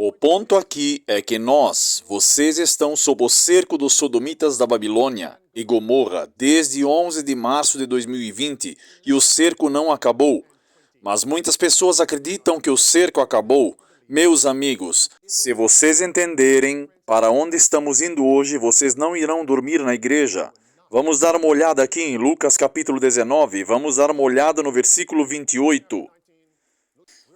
O ponto aqui é que vocês estão sob o cerco dos sodomitas da Babilônia e Gomorra desde 11 de março de 2020 e o cerco não acabou. Mas muitas pessoas acreditam que o cerco acabou. Meus amigos, se vocês entenderem para onde estamos indo hoje, vocês não irão dormir na igreja. Vamos dar uma olhada aqui em Lucas capítulo 19, vamos dar uma olhada no versículo 28.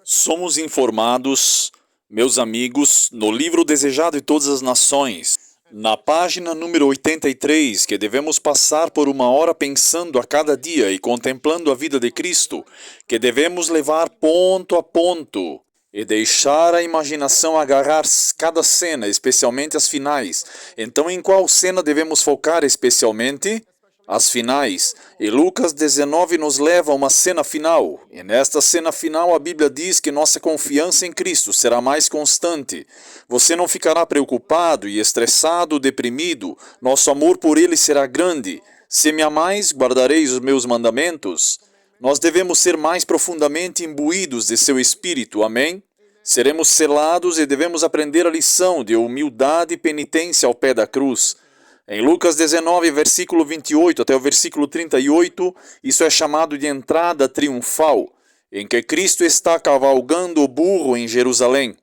Somos informados, meus amigos, no livro Desejado de Todas as Nações, na página número 83, que devemos passar por 1 hora pensando a cada dia e contemplando a vida de Cristo, que devemos levar ponto a ponto e deixar a imaginação agarrar cada cena, especialmente as finais. Então, em qual cena devemos focar especialmente? As finais. E Lucas 19 nos leva a uma cena final. E nesta cena final a Bíblia diz que nossa confiança em Cristo será mais constante. Você não ficará preocupado e estressado, deprimido. Nosso amor por Ele será grande. Se me amais, guardareis os meus mandamentos. Nós devemos ser mais profundamente imbuídos de seu Espírito. Amém? Seremos selados e devemos aprender a lição de humildade e penitência ao pé da cruz. Em Lucas 19, versículo 28 até o versículo 38, isso é chamado de entrada triunfal, em que Cristo está cavalgando o burro em Jerusalém.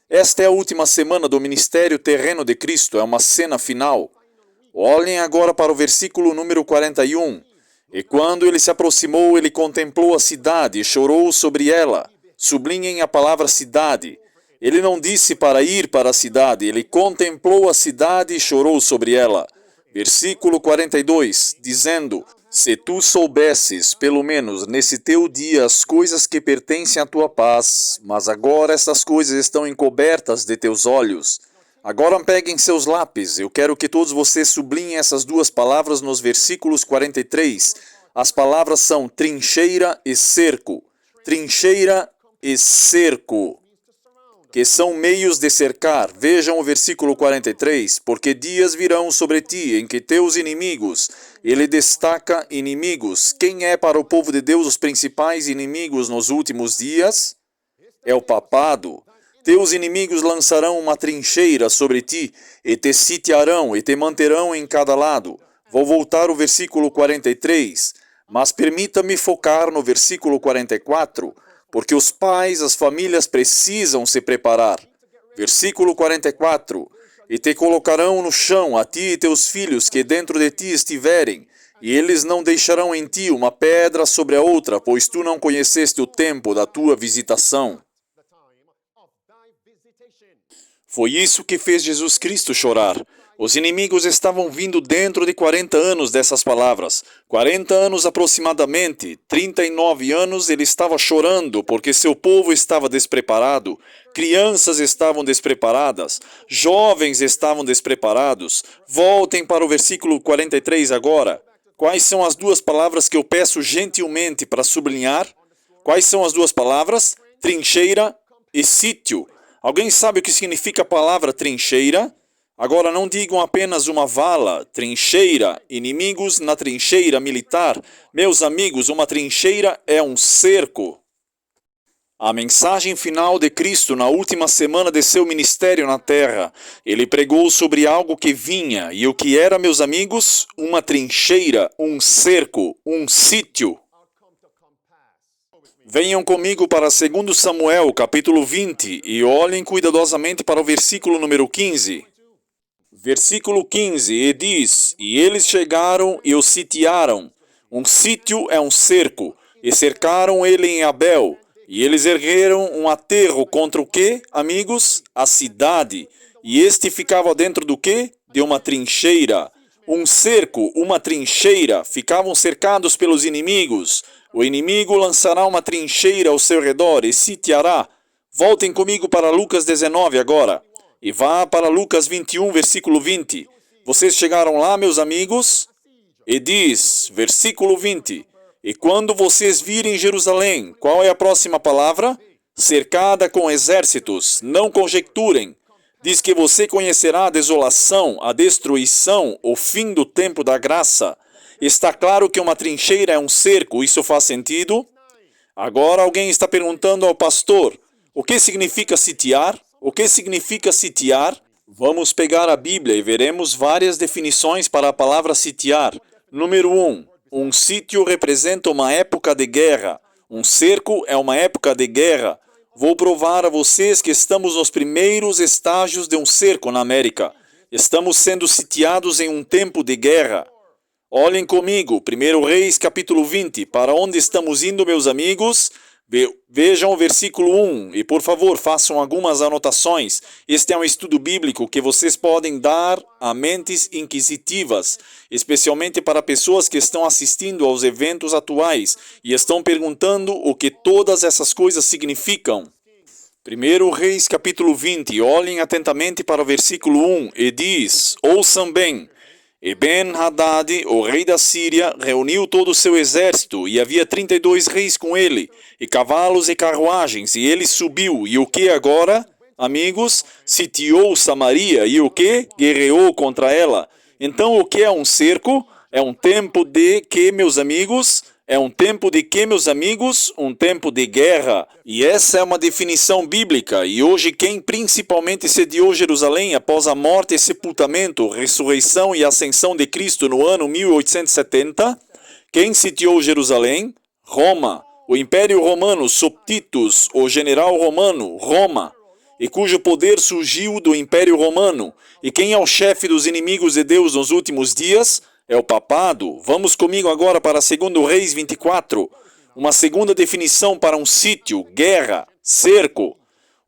Esta é a última semana do ministério terreno de Cristo, é uma cena final. Olhem agora para o versículo número 41. E quando ele se aproximou, ele contemplou a cidade e chorou sobre ela. Sublinhem a palavra cidade. Ele não disse para ir para a cidade, ele contemplou a cidade e chorou sobre ela. Versículo 42, dizendo: Se tu soubesses, pelo menos nesse teu dia, as coisas que pertencem à tua paz, mas agora essas coisas estão encobertas de teus olhos. Agora peguem seus lápis, eu quero que todos vocês sublinhem essas duas palavras nos versículos 43. As palavras são trincheira e cerco. Trincheira e cerco, que são meios de cercar. Vejam o versículo 43. Porque dias virão sobre ti em que teus inimigos, ele destaca inimigos. Quem é para o povo de Deus os principais inimigos nos últimos dias? É o papado. Teus inimigos lançarão uma trincheira sobre ti, e te sitiarão, e te manterão em cada lado. Vou voltar ao versículo 43, mas permita-me focar no versículo 44, porque os pais, as famílias precisam se preparar. Versículo 44. E te colocarão no chão, a ti e teus filhos que dentro de ti estiverem, e eles não deixarão em ti uma pedra sobre a outra, pois tu não conheceste o tempo da tua visitação. Foi isso que fez Jesus Cristo chorar. Os inimigos estavam vindo dentro de 40 anos dessas palavras. 40 anos aproximadamente, 39 anos ele estava chorando porque seu povo estava despreparado. Crianças estavam despreparadas, jovens estavam despreparados. Voltem para o versículo 43 agora. Quais são as duas palavras que eu peço gentilmente para sublinhar? Quais são as duas palavras? Trincheira e sítio. Alguém sabe o que significa a palavra trincheira? Agora não digam apenas uma vala, trincheira, inimigos na trincheira militar. Meus amigos, uma trincheira é um cerco. A mensagem final de Cristo na última semana de seu ministério na terra. Ele pregou sobre algo que vinha, e o que era, meus amigos? Uma trincheira, um cerco, um sítio. Venham comigo para 2 Samuel, capítulo 20, e olhem cuidadosamente para o versículo número 15. Versículo 15, e diz: E eles chegaram e o sitiaram. Um sítio é um cerco, e cercaram ele em Abel. E eles ergueram um aterro contra o quê, amigos? A cidade. E este ficava dentro do quê? De uma trincheira. Um cerco, uma trincheira, ficavam cercados pelos inimigos. O inimigo lançará uma trincheira ao seu redor e sitiará. Voltem comigo para Lucas 19 agora. E vá para Lucas 21, versículo 20. Vocês chegaram lá, meus amigos? E diz, versículo 20. E quando vocês virem Jerusalém, qual é a próxima palavra? Cercada com exércitos, não conjecturem. Diz que você conhecerá a desolação, a destruição, o fim do tempo da graça. Está claro que uma trincheira é um cerco, isso faz sentido? Agora alguém está perguntando ao pastor, o que significa sitiar? O que significa sitiar? Vamos pegar a Bíblia e veremos várias definições para a palavra sitiar. Número 1. Um sítio representa uma época de guerra. Um cerco é uma época de guerra. Vou provar a vocês que estamos nos primeiros estágios de um cerco na América. Estamos sendo sitiados em um tempo de guerra. Olhem comigo, 1 Reis capítulo 20. Para onde estamos indo, meus amigos? Vejam o versículo 1 e, por favor, façam algumas anotações. Este é um estudo bíblico que vocês podem dar a mentes inquisitivas, especialmente para pessoas que estão assistindo aos eventos atuais e estão perguntando o que todas essas coisas significam. 1 Reis capítulo 20, olhem atentamente para o versículo 1 e diz: ouçam bem. E Ben-Hadad, o rei da Síria, reuniu todo o seu exército, e havia 32 reis com ele, e cavalos e carruagens, e ele subiu. E o que agora, amigos? Sitiou Samaria, e o que? Guerreou contra ela. Então, o que é um cerco? É um tempo de que, meus amigos? É um tempo de que, meus amigos? Um tempo de guerra. E essa é uma definição bíblica. E hoje quem principalmente sediou Jerusalém após a morte e sepultamento, ressurreição e ascensão de Cristo no ano 1870? Quem sitiou Jerusalém? Roma. O Império Romano, sob Titus, o general romano, Roma. E cujo poder surgiu do Império Romano. E quem é o chefe dos inimigos de Deus nos últimos dias? É o papado. Vamos comigo agora para 2 Reis 24. Uma segunda definição para um sítio, guerra, cerco.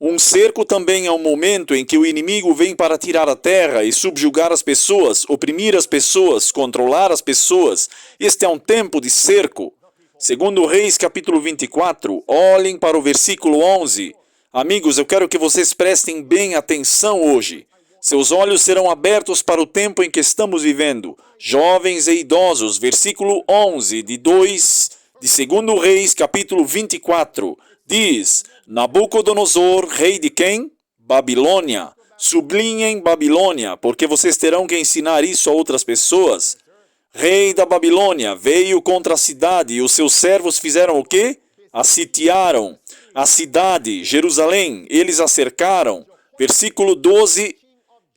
Um cerco também é um momento em que o inimigo vem para tirar a terra e subjugar as pessoas, oprimir as pessoas, controlar as pessoas. Este é um tempo de cerco. 2 Reis capítulo 24, olhem para o versículo 11. Amigos, eu quero que vocês prestem bem atenção hoje. Seus olhos serão abertos para o tempo em que estamos vivendo. Jovens e idosos, versículo 11 de 2 Reis, capítulo 24, diz: Nabucodonosor, rei de quem? Babilônia. Sublinhem Babilônia, porque vocês terão que ensinar isso a outras pessoas. Rei da Babilônia veio contra a cidade e os seus servos fizeram o quê? A sitiaram. A cidade, Jerusalém, eles a cercaram. Versículo 12.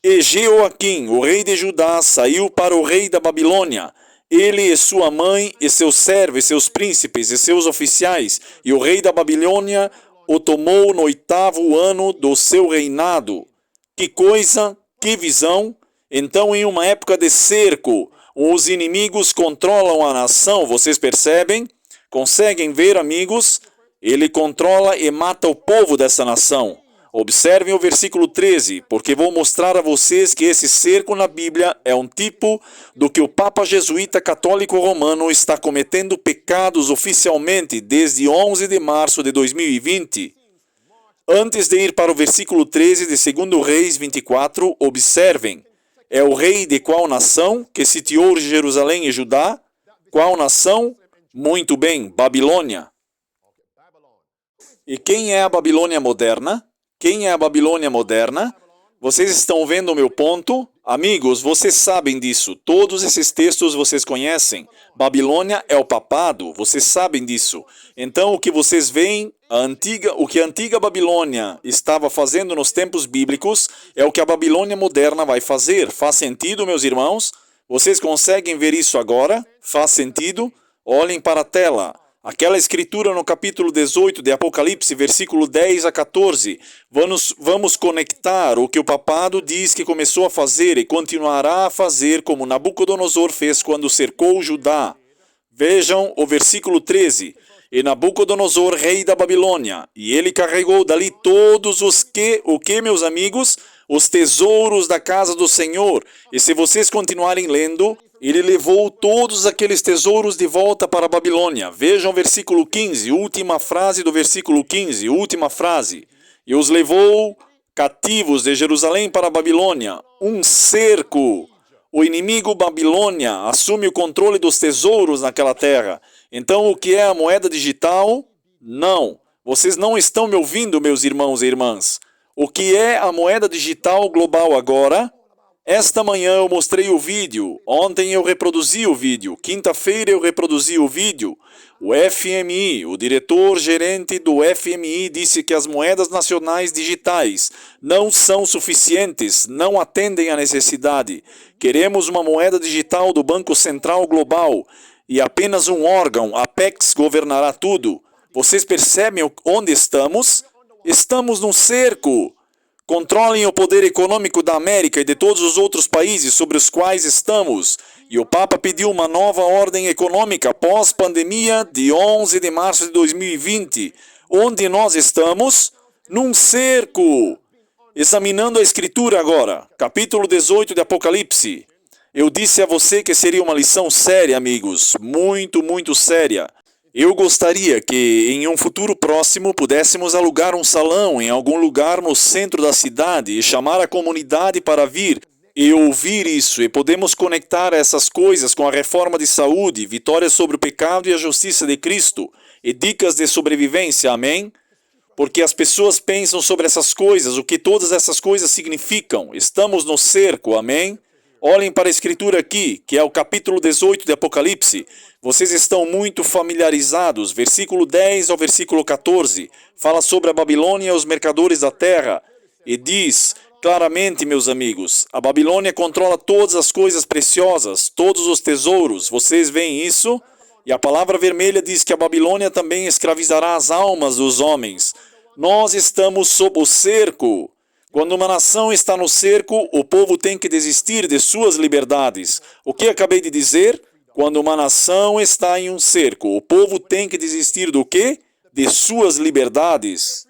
E Jeoaquim, o rei de Judá, saiu para o rei da Babilônia, ele e sua mãe, e seus servos, e seus príncipes, e seus oficiais, e o rei da Babilônia o tomou no 8º ano do seu reinado. Que coisa, que visão! Então, em uma época de cerco, os inimigos controlam a nação, vocês percebem? Conseguem ver, amigos? Ele controla e mata o povo dessa nação. Observem o versículo 13, porque vou mostrar a vocês que esse cerco na Bíblia é um tipo do que o Papa Jesuíta Católico Romano está cometendo pecados oficialmente desde 11 de março de 2020. Antes de ir para o versículo 13 de 2 Reis 24, observem. É o rei de qual nação que sitiou Jerusalém e Judá? Qual nação? Muito bem, Babilônia. E quem é a Babilônia moderna? Quem é a Babilônia moderna? Vocês estão vendo o meu ponto? Amigos, vocês sabem disso. Todos esses textos vocês conhecem. Babilônia é o papado, vocês sabem disso. Então, o que vocês veem, o que a antiga Babilônia estava fazendo nos tempos bíblicos, é o que a Babilônia moderna vai fazer. Faz sentido, meus irmãos? Vocês conseguem ver isso agora? Faz sentido? Olhem para a tela. Aquela escritura no capítulo 18 de Apocalipse, versículo 10 a 14. Vamos conectar o que o papado diz que começou a fazer e continuará a fazer, como Nabucodonosor fez quando cercou Judá. Vejam o versículo 13. E Nabucodonosor, rei da Babilônia, e ele carregou dali todos o que, meus amigos? Os tesouros da casa do Senhor. E se vocês continuarem lendo, ele levou todos aqueles tesouros de volta para a Babilônia. Vejam o versículo 15, última frase do versículo 15, última frase. E os levou cativos de Jerusalém para a Babilônia. Um cerco. O inimigo Babilônia assume o controle dos tesouros naquela terra. Então, o que é a moeda digital? Não. Vocês não estão me ouvindo, meus irmãos e irmãs. O que é a moeda digital global agora? Esta manhã eu mostrei o vídeo, ontem eu reproduzi o vídeo, quinta-feira eu reproduzi o vídeo. O FMI, o diretor-gerente do FMI, disse que as moedas nacionais digitais não são suficientes, não atendem à necessidade. Queremos uma moeda digital do Banco Central Global e apenas um órgão, a Apex, governará tudo. Vocês percebem onde estamos? Estamos num cerco. Controlem o poder econômico da América e de todos os outros países sobre os quais estamos. E o Papa pediu uma nova ordem econômica pós-pandemia de 11 de março de 2020. Onde nós estamos? Num cerco. Examinando a Escritura agora, capítulo 18 de Apocalipse. Eu disse a você que seria uma lição séria, amigos. Muito, muito séria. Eu gostaria que, em um futuro próximo, pudéssemos alugar um salão em algum lugar no centro da cidade e chamar a comunidade para vir e ouvir isso. E podemos conectar essas coisas com a reforma de saúde, vitória sobre o pecado e a justiça de Cristo, e dicas de sobrevivência, amém? Porque as pessoas pensam sobre essas coisas, o que todas essas coisas significam. Estamos no cerco, amém? Olhem para a Escritura aqui, que é o capítulo 18 de Apocalipse. Vocês estão muito familiarizados. Versículo 10 ao versículo 14. Fala sobre a Babilônia e os mercadores da terra. E diz claramente, meus amigos, a Babilônia controla todas as coisas preciosas, todos os tesouros. Vocês veem isso? E a palavra vermelha diz que a Babilônia também escravizará as almas dos homens. Nós estamos sob o cerco. Quando uma nação está no cerco, o povo tem que desistir de suas liberdades. O que acabei de dizer? Quando uma nação está em um cerco, o povo tem que desistir do quê? De suas liberdades.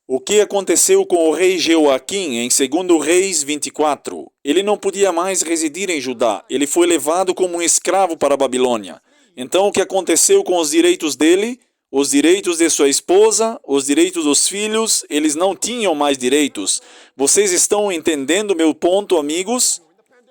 O que aconteceu com o rei Jeoaquim em 2 Reis 24? Ele não podia mais residir em Judá. Ele foi levado como um escravo para a Babilônia. Então, o que aconteceu com os direitos dele? Os direitos de sua esposa, os direitos dos filhos, eles não tinham mais direitos. Vocês estão entendendo meu ponto, amigos?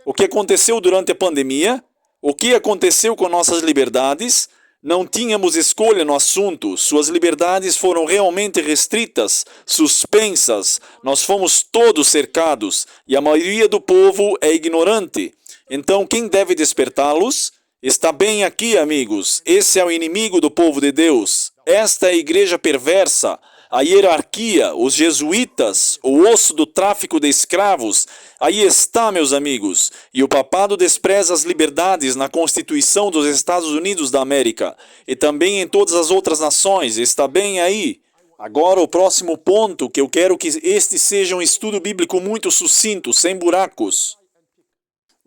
O que aconteceu durante a pandemia? O que aconteceu com nossas liberdades? Não tínhamos escolha no assunto. Suas liberdades foram realmente restritas, suspensas. Nós fomos todos cercados e a maioria do povo é ignorante. Então, quem deve despertá-los? Está bem aqui, amigos. Esse é o inimigo do povo de Deus. Esta é a igreja perversa, a hierarquia, os jesuítas, o osso do tráfico de escravos. Aí está, meus amigos. E o papado despreza as liberdades na Constituição dos Estados Unidos da América e também em todas as outras nações. Está bem aí. Agora, o próximo ponto, que eu quero que este seja um estudo bíblico muito sucinto, sem buracos.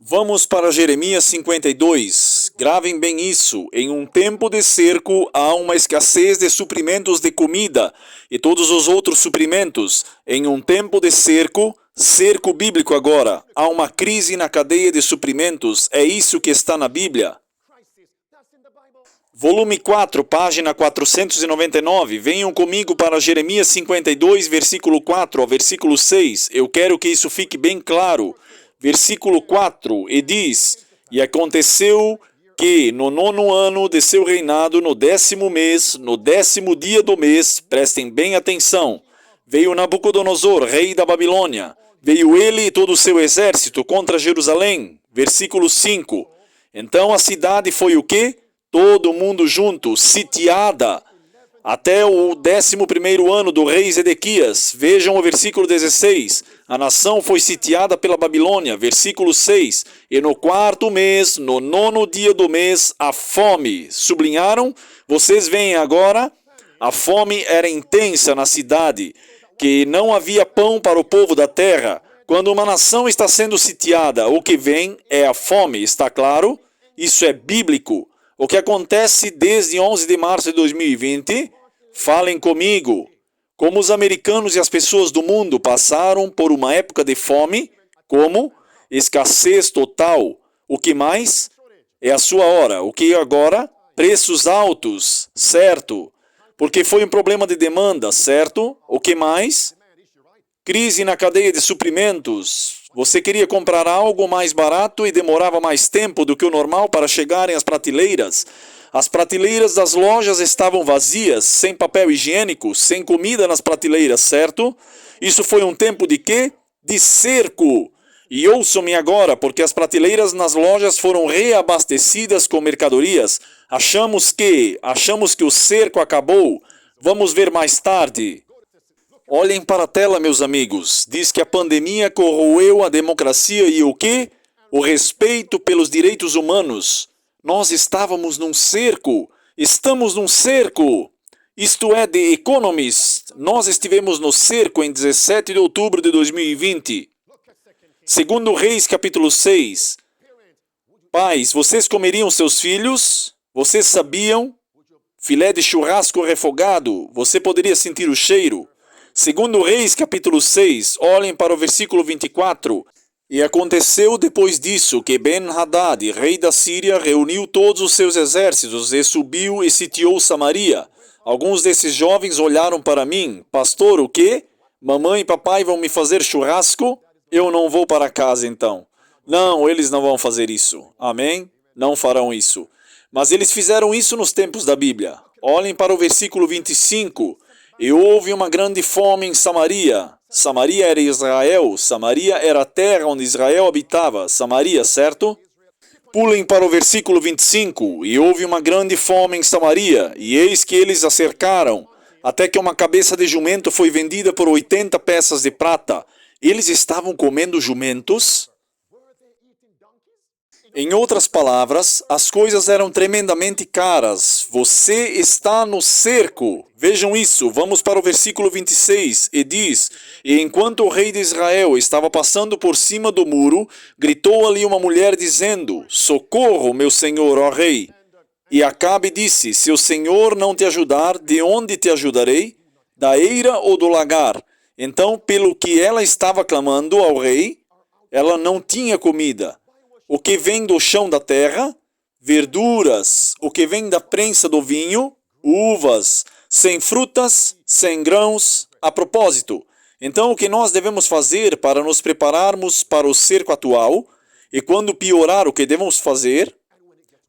Vamos para Jeremias 52. Gravem bem isso. Em um tempo de cerco, há uma escassez de suprimentos de comida e todos os outros suprimentos. Em um tempo de cerco, cerco bíblico agora, há uma crise na cadeia de suprimentos. É isso que está na Bíblia. Volume 4, página 499. Venham comigo para Jeremias 52, versículo 4 ao versículo 6. Eu quero que isso fique bem claro. Versículo 4, e diz: E aconteceu que no 9º ano de seu reinado, no 10º mês, no 10º dia do mês, prestem bem atenção, veio Nabucodonosor, rei da Babilônia, veio ele e todo o seu exército contra Jerusalém. Versículo 5, então a cidade foi o quê? Todo mundo junto, sitiada, até o 11º ano do rei Zedequias. Vejam o versículo 16. A nação foi sitiada pela Babilônia. Versículo 6. E no 4º mês, no 9º dia do mês, a fome. Sublinharam? Vocês veem agora? A fome era intensa na cidade, que não havia pão para o povo da terra. Quando uma nação está sendo sitiada, o que vem é a fome, está claro? Isso é bíblico. O que acontece desde 11 de março de 2020? Falem comigo. Como os americanos e as pessoas do mundo passaram por uma época de fome, como escassez total. O que mais? É a sua hora. O que agora? Preços altos, certo? Porque foi um problema de demanda, certo? O que mais? Crise na cadeia de suprimentos. Você queria comprar algo mais barato e demorava mais tempo do que o normal para chegarem às prateleiras. As prateleiras das lojas estavam vazias, sem papel higiênico, sem comida nas prateleiras, certo? Isso foi um tempo de quê? De cerco. E ouçam-me agora, porque as prateleiras nas lojas foram reabastecidas com mercadorias. Achamos que o cerco acabou. Vamos ver mais tarde. Olhem para a tela, meus amigos. Diz que a pandemia corroeu a democracia e o quê? O respeito pelos direitos humanos. Nós estávamos num cerco. Estamos num cerco. Isto é The Economist. Nós estivemos no cerco em 17 de outubro de 2020. Segundo Reis, capítulo 6. Pais, vocês comeriam seus filhos? Vocês sabiam? Filé de churrasco refogado. Você poderia sentir o cheiro. Segundo Reis, capítulo 6. Olhem para o versículo 24. E aconteceu depois disso que Ben-Hadad, rei da Síria, reuniu todos os seus exércitos e subiu e sitiou Samaria. Alguns desses jovens olharam para mim. Pastor, o quê? Mamãe e papai vão me fazer churrasco? Eu não vou para casa então. Não, eles não vão fazer isso. Amém? Não farão isso. Mas eles fizeram isso nos tempos da Bíblia. Olhem para o versículo 25. E houve uma grande fome em Samaria. Samaria era Israel. Samaria era a terra onde Israel habitava. Samaria, certo? Pulem para o versículo 25. E houve uma grande fome em Samaria. E eis que eles a cercaram, até que uma cabeça de jumento foi vendida por 80 peças de prata. Eles estavam comendo jumentos? Em outras palavras, as coisas eram tremendamente caras. Você está no cerco. Vejam isso. Vamos para o versículo 26. E diz: E enquanto o rei de Israel estava passando por cima do muro, gritou ali uma mulher dizendo: Socorro, meu senhor, ó rei. E Acabe disse: Se o Senhor não te ajudar, de onde te ajudarei? Da eira ou do lagar? Então, pelo que ela estava clamando ao rei, ela não tinha comida. O que vem do chão da terra? Verduras. O que vem da prensa do vinho? Uvas. Sem frutas, sem grãos. A propósito, então o que nós devemos fazer para nos prepararmos para o cerco atual? E quando piorar, o que devemos fazer?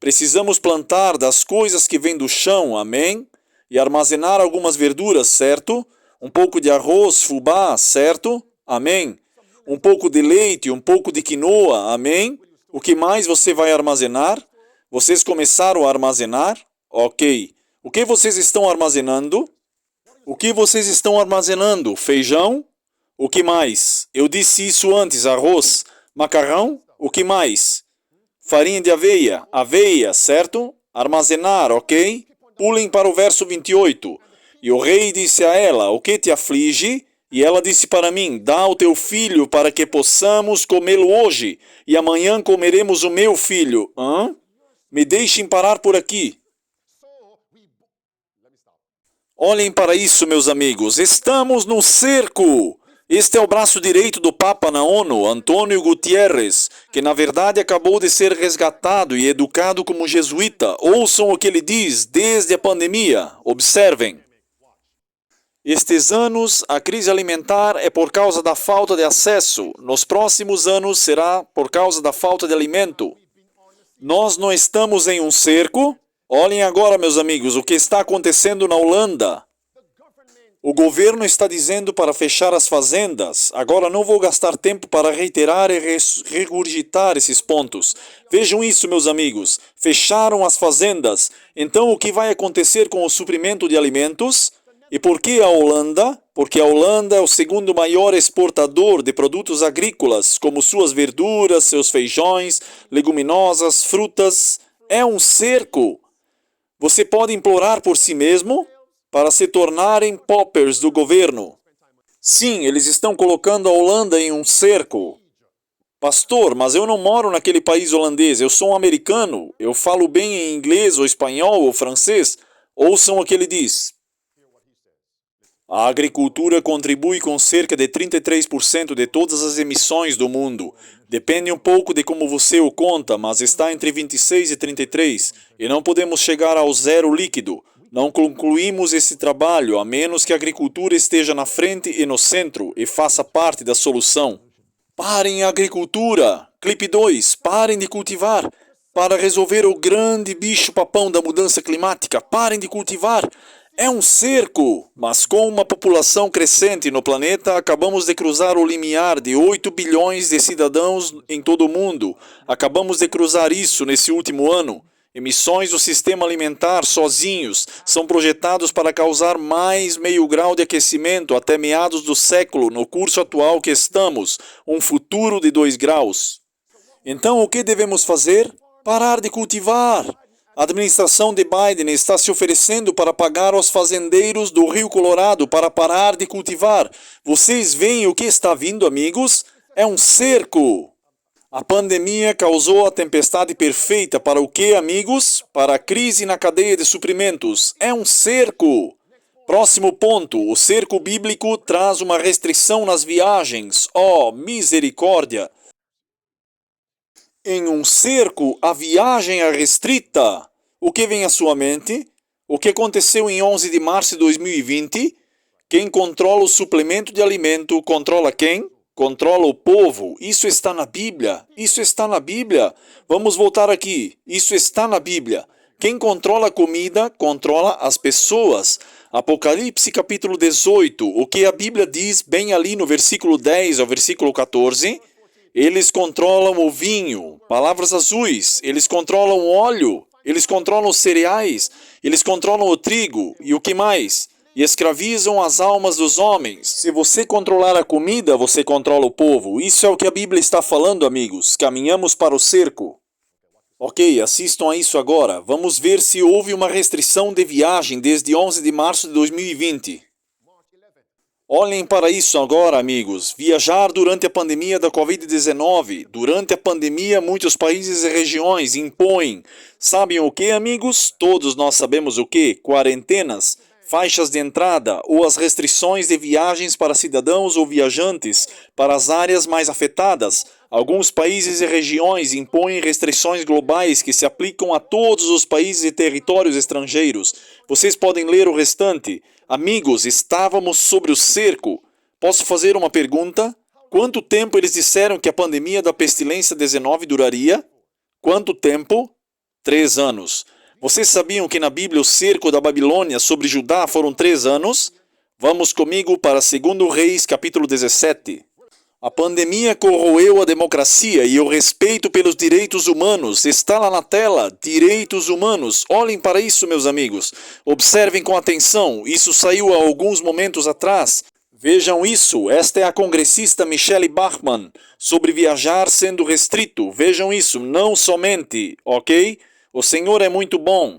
Precisamos plantar das coisas que vêm do chão, amém? E armazenar algumas verduras, certo? Um pouco de arroz, fubá, certo? Amém? Um pouco de leite, um pouco de quinoa, amém? O que mais você vai armazenar? Vocês começaram a armazenar? Ok. O que vocês estão armazenando? O que vocês estão armazenando? Feijão? O que mais? Eu disse isso antes, arroz. Macarrão? O que mais? Farinha de aveia? Aveia, certo? Armazenar, ok? Pulem para o verso 28. E o rei disse a ela: O que te aflige? E ela disse para mim: Dá o teu filho para que possamos comê-lo hoje, e amanhã comeremos o meu filho. Hã? Me deixem parar por aqui. Olhem para isso, meus amigos. Estamos no cerco. Este é o braço direito do Papa na ONU, Antônio Gutierrez, que na verdade acabou de ser resgatado e educado como jesuíta. Ouçam o que ele diz desde a pandemia. Observem. Estes anos, a crise alimentar é por causa da falta de acesso. Nos próximos anos, será por causa da falta de alimento. Nós não estamos em um cerco? Olhem agora, meus amigos, o que está acontecendo na Holanda. O governo está dizendo para fechar as fazendas. Agora não vou gastar tempo para reiterar e regurgitar esses pontos. Vejam isso, meus amigos. Fecharam as fazendas. Então, o que vai acontecer com o suprimento de alimentos? E por que a Holanda? Porque a Holanda é o segundo maior exportador de produtos agrícolas, como suas verduras, seus feijões, leguminosas, frutas. É um cerco. Você pode implorar por si mesmo para se tornarem paupers do governo. Sim, eles estão colocando a Holanda em um cerco. Pastor, mas eu não moro naquele país holandês, eu sou um americano. Eu falo bem em inglês ou espanhol ou francês. Ouçam o que ele diz. A agricultura contribui com cerca de 33% de todas as emissões do mundo. Depende um pouco de como você o conta, mas está entre 26 e 33, e não podemos chegar ao zero líquido. Não concluímos esse trabalho a menos que a agricultura esteja na frente e no centro e faça parte da solução. Parem a agricultura! Clipe 2. Parem de cultivar! Para resolver o grande bicho-papão da mudança climática, parem de cultivar! É um cerco, mas com uma população crescente no planeta, acabamos de cruzar o limiar de 8 bilhões de cidadãos em todo o mundo. Acabamos de cruzar isso nesse último ano. Emissões do sistema alimentar sozinhos são projetados para causar mais meio grau de aquecimento até meados do século, no curso atual que estamos, um futuro de 2 graus. Então, o que devemos fazer? Parar de cultivar. A administração de Biden está se oferecendo para pagar aos fazendeiros do Rio Colorado para parar de cultivar. Vocês veem o que está vindo, amigos? É um cerco. A pandemia causou a tempestade perfeita para o que, amigos? Para a crise na cadeia de suprimentos. É um cerco. Próximo ponto. O cerco bíblico traz uma restrição nas viagens. Oh, misericórdia! Em um cerco, a viagem é restrita. O que vem à sua mente? O que aconteceu em 11 de março de 2020? Quem controla o suplemento de alimento controla quem? Controla o povo. Isso está na Bíblia. Isso está na Bíblia. Vamos voltar aqui. Isso está na Bíblia. Quem controla a comida, controla as pessoas. Apocalipse capítulo 18. O que a Bíblia diz bem ali no versículo 10 ao versículo 14... Eles controlam o vinho, palavras azuis, eles controlam o óleo, eles controlam os cereais, eles controlam o trigo e o que mais? E escravizam as almas dos homens. Se você controlar a comida, você controla o povo. Isso é o que a Bíblia está falando, amigos. Caminhamos para o cerco. Ok, assistam a isso agora. Vamos ver se houve uma restrição de viagem desde 11 de março de 2020. Olhem para isso agora, amigos. Viajar durante a pandemia da Covid-19. Durante a pandemia, muitos países e regiões impõem. Sabem o que, amigos? Todos nós sabemos o que? Quarentenas, faixas de entrada ou as restrições de viagens para cidadãos ou viajantes para as áreas mais afetadas. Alguns países e regiões impõem restrições globais que se aplicam a todos os países e territórios estrangeiros. Vocês podem ler o restante. Amigos, estávamos sobre o cerco. Posso fazer uma pergunta? Quanto tempo eles disseram que a pandemia da pestilência 19 duraria? Quanto tempo? 3 anos. Vocês sabiam que na Bíblia o cerco da Babilônia sobre Judá foram 3 anos? Vamos comigo para 2 Reis, capítulo 17. A pandemia corroeu a democracia e o respeito pelos direitos humanos. Está lá na tela, direitos humanos. Olhem para isso, meus amigos. Observem com atenção. Isso saiu há alguns momentos atrás. Vejam isso. Esta é a congressista Michelle Bachmann sobre viajar sendo restrito. Vejam isso. Não somente, ok? O Senhor é muito bom.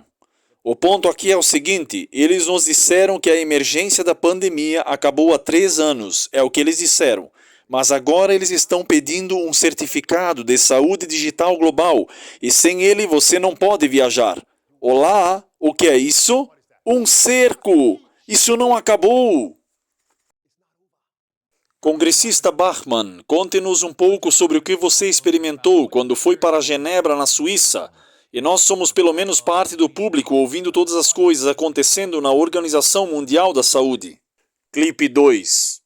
O ponto aqui é o seguinte. Eles nos disseram que a emergência da pandemia acabou há 3 anos. É o que eles disseram. Mas agora eles estão pedindo um certificado de saúde digital global e sem ele você não pode viajar. Olá, o que é isso? Um cerco! Isso não acabou! Congressista Bachmann, conte-nos um pouco sobre o que você experimentou quando foi para Genebra, na Suíça. E nós somos pelo menos parte do público ouvindo todas as coisas acontecendo na Organização Mundial da Saúde. Clipe 2.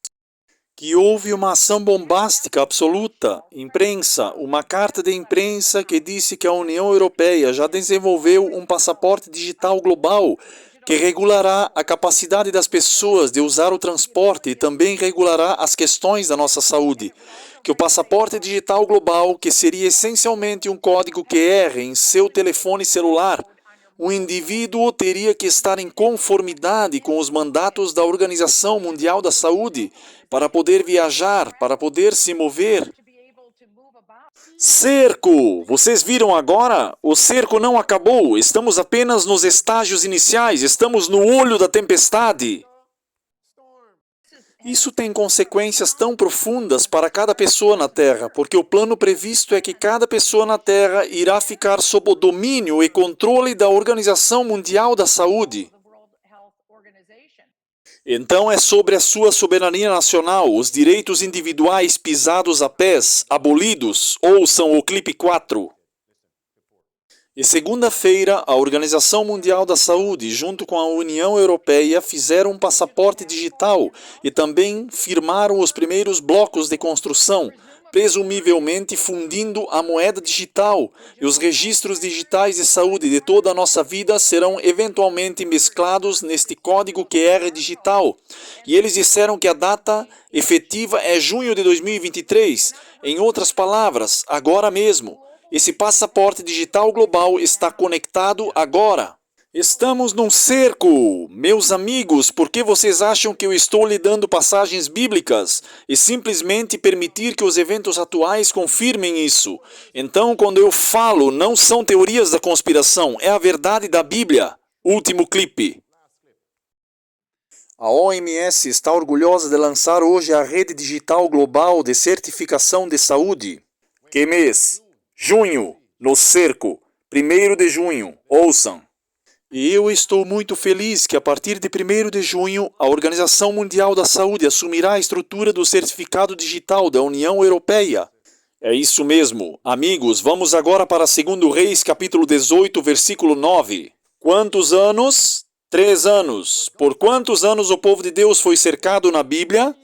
Que houve uma ação bombástica absoluta, imprensa, uma carta de imprensa que disse que a União Europeia já desenvolveu um passaporte digital global que regulará a capacidade das pessoas de usar o transporte e também regulará as questões da nossa saúde. Que o passaporte digital global, que seria essencialmente um código QR em seu telefone celular, o indivíduo teria que estar em conformidade com os mandatos da Organização Mundial da Saúde para poder viajar, para poder se mover. Cerco! Vocês viram agora? O cerco não acabou. Estamos apenas nos estágios iniciais. Estamos no olho da tempestade. Isso tem consequências tão profundas para cada pessoa na Terra, porque o plano previsto é que cada pessoa na Terra irá ficar sob o domínio e controle da Organização Mundial da Saúde. Então é sobre a sua soberania nacional, os direitos individuais pisados a pés, abolidos. Ouçam o clipe 4. E segunda-feira, a Organização Mundial da Saúde, junto com a União Europeia, fizeram um passaporte digital e também firmaram os primeiros blocos de construção. presumivelmente fundindo a moeda digital, e os registros digitais de saúde de toda a nossa vida serão eventualmente mesclados neste código QR digital. E eles disseram que a data efetiva é junho de 2023. Em outras palavras, agora mesmo. Esse passaporte digital global está conectado agora. Estamos num cerco! Meus amigos, por que vocês acham que eu estou lhe dando passagens bíblicas? E simplesmente permitir que os eventos atuais confirmem isso. Então, quando eu falo, não são teorias da conspiração, é a verdade da Bíblia. Último clipe. A OMS está orgulhosa de lançar hoje a rede digital global de certificação de saúde. Que mês? Junho, no cerco. 1º de junho, ouçam. E eu estou muito feliz que a partir de 1º de junho, a Organização Mundial da Saúde assumirá a estrutura do certificado digital da União Europeia. É isso mesmo. Amigos, vamos agora para 2 Reis, capítulo 18, versículo 9. Quantos anos? 3 anos. Por quantos anos o povo de Deus foi cercado na Bíblia?